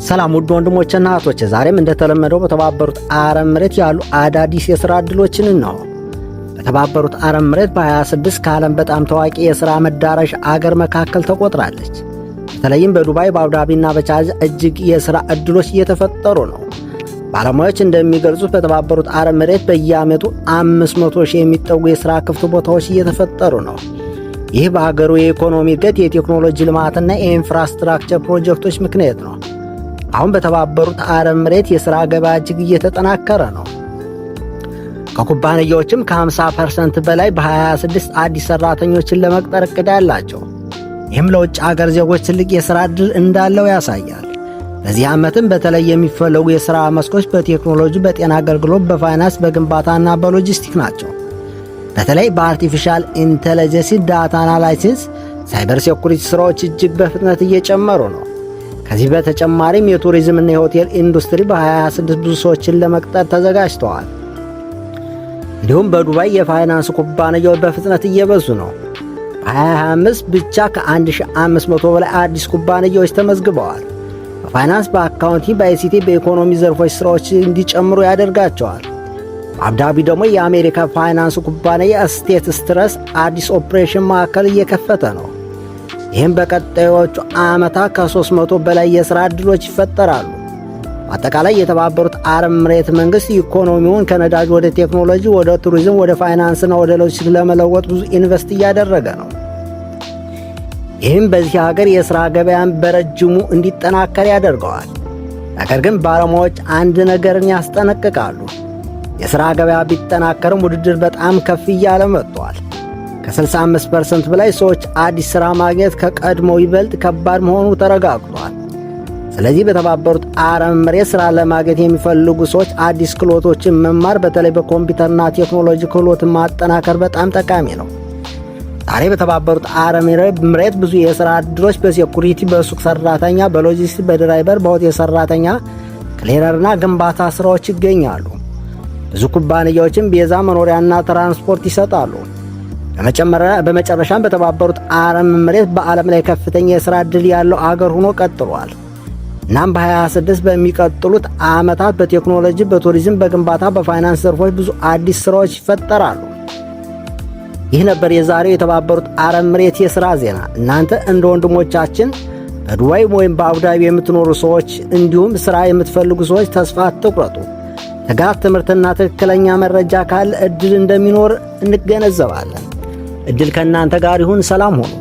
ሰላም ውድ ወንድሞችና እህቶች፣ ዛሬም እንደተለመደው በተባበሩት አረብ ኤሚሬት ያሉ አዳዲስ የሥራ ዕድሎችን ነው። በተባበሩት አረብ ኤሚሬት በ26 ከዓለም በጣም ታዋቂ የሥራ መዳረሻ አገር መካከል ተቆጥራለች። በተለይም በዱባይ፣ በአቡዳቢና በቻርጅ እጅግ የሥራ ዕድሎች እየተፈጠሩ ነው። ባለሙያዎች እንደሚገልጹት በተባበሩት አረብ ኤሚሬት በየዓመቱ 500,000 የሚጠጉ የሥራ ክፍት ቦታዎች እየተፈጠሩ ነው። ይህ በሀገሩ የኢኮኖሚ እድገት፣ የቴክኖሎጂ ልማትና የኢንፍራስትራክቸር ፕሮጀክቶች ምክንያት ነው። አሁን በተባበሩት አረብ ኤሚሬት የሥራ ገበያ እጅግ እየተጠናከረ ነው። ከኩባንያዎችም ከ50% በላይ በ26 አዲስ ሠራተኞችን ለመቅጠር ዕቅድ አላቸው። ይህም ለውጭ አገር ዜጎች ትልቅ የሥራ ዕድል እንዳለው ያሳያል። በዚህ ዓመትም በተለይ የሚፈለጉ የሥራ መስኮች በቴክኖሎጂ፣ በጤና አገልግሎት፣ በፋይናንስ፣ በግንባታና በሎጂስቲክ ናቸው። በተለይ በአርቲፊሻል ኢንተለጀንስ፣ ዳታ አናላይሲስ፣ ሳይበር ሴኩሪቲ ሥራዎች እጅግ በፍጥነት እየጨመሩ ነው። ከዚህ በተጨማሪም የቱሪዝምና የሆቴል ኢንዱስትሪ በ26 ብዙ ሰዎችን ለመቅጠር ተዘጋጅተዋል። እንዲሁም በዱባይ የፋይናንስ ኩባንያዎች በፍጥነት እየበዙ ነው። በ2025 ብቻ ከ1500 በላይ አዲስ ኩባንያዎች ተመዝግበዋል። በፋይናንስ፣ በአካውንቲንግ፣ በአይሲቲ፣ በኢኮኖሚ ዘርፎች ሥራዎች እንዲጨምሩ ያደርጋቸዋል። በአቡዳቢ ደግሞ የአሜሪካ ፋይናንስ ኩባንያ ስቴት ስትረስ አዲስ ኦፕሬሽን ማዕከል እየከፈተ ነው። ይህም በቀጣዮቹ ዓመታት ከ300 በላይ የሥራ ዕድሎች ይፈጠራሉ። በአጠቃላይ የተባበሩት አረብ ኤሚሬት መንግሥት ኢኮኖሚውን ከነዳጅ ወደ ቴክኖሎጂ፣ ወደ ቱሪዝም፣ ወደ ፋይናንስና ወደ ሎጂስቲክስ ለመለወጥ ብዙ ኢንቨስት እያደረገ ነው። ይህም በዚህ ሀገር የሥራ ገበያን በረጅሙ እንዲጠናከር ያደርገዋል። ነገር ግን ባለሙያዎች አንድ ነገርን ያስጠነቅቃሉ። የሥራ ገበያ ቢጠናከርም ውድድር በጣም ከፍ እያለ መጥቷል። ከ65% በላይ ሰዎች አዲስ ሥራ ማግኘት ከቀድሞው ይበልጥ ከባድ መሆኑ ተረጋግጧል። ስለዚህ በተባበሩት አረብ ኤሚሬት ሥራ ለማግኘት የሚፈልጉ ሰዎች አዲስ ክህሎቶችን መማር፣ በተለይ በኮምፒውተርና ቴክኖሎጂ ክህሎትን ማጠናከር በጣም ጠቃሚ ነው። ዛሬ በተባበሩት አረብ ኤሚሬት ብዙ የሥራ ዕድሎች በሴኩሪቲ፣ በሱቅ ሠራተኛ፣ በሎጂስቲክስ፣ በድራይቨር፣ በሆቴል ሠራተኛ፣ ክሊነርና ግንባታ ሥራዎች ይገኛሉ። ብዙ ኩባንያዎችም ቤዛ፣ መኖሪያና ትራንስፖርት ይሰጣሉ። በመጨረሻም በተባበሩት አረብ ኤሚሬት በዓለም ላይ ከፍተኛ የሥራ ዕድል ያለው አገር ሆኖ ቀጥሏል። እናም በ2026 በሚቀጥሉት ዓመታት በቴክኖሎጂ፣ በቱሪዝም፣ በግንባታ፣ በፋይናንስ ዘርፎች ብዙ አዲስ ሥራዎች ይፈጠራሉ። ይህ ነበር የዛሬው የተባበሩት አረብ ኤሚሬት የሥራ ዜና። እናንተ እንደ ወንድሞቻችን በዱባይ ወይም በአቡዳቢ የምትኖሩ ሰዎች እንዲሁም ሥራ የምትፈልጉ ሰዎች ተስፋ አትቁረጡ። ትጋት፣ ትምህርትና ትክክለኛ መረጃ ካለ ዕድል እንደሚኖር እንገነዘባለን። ዕድል ከእናንተ ጋር ይሁን። ሰላም ሁኑ።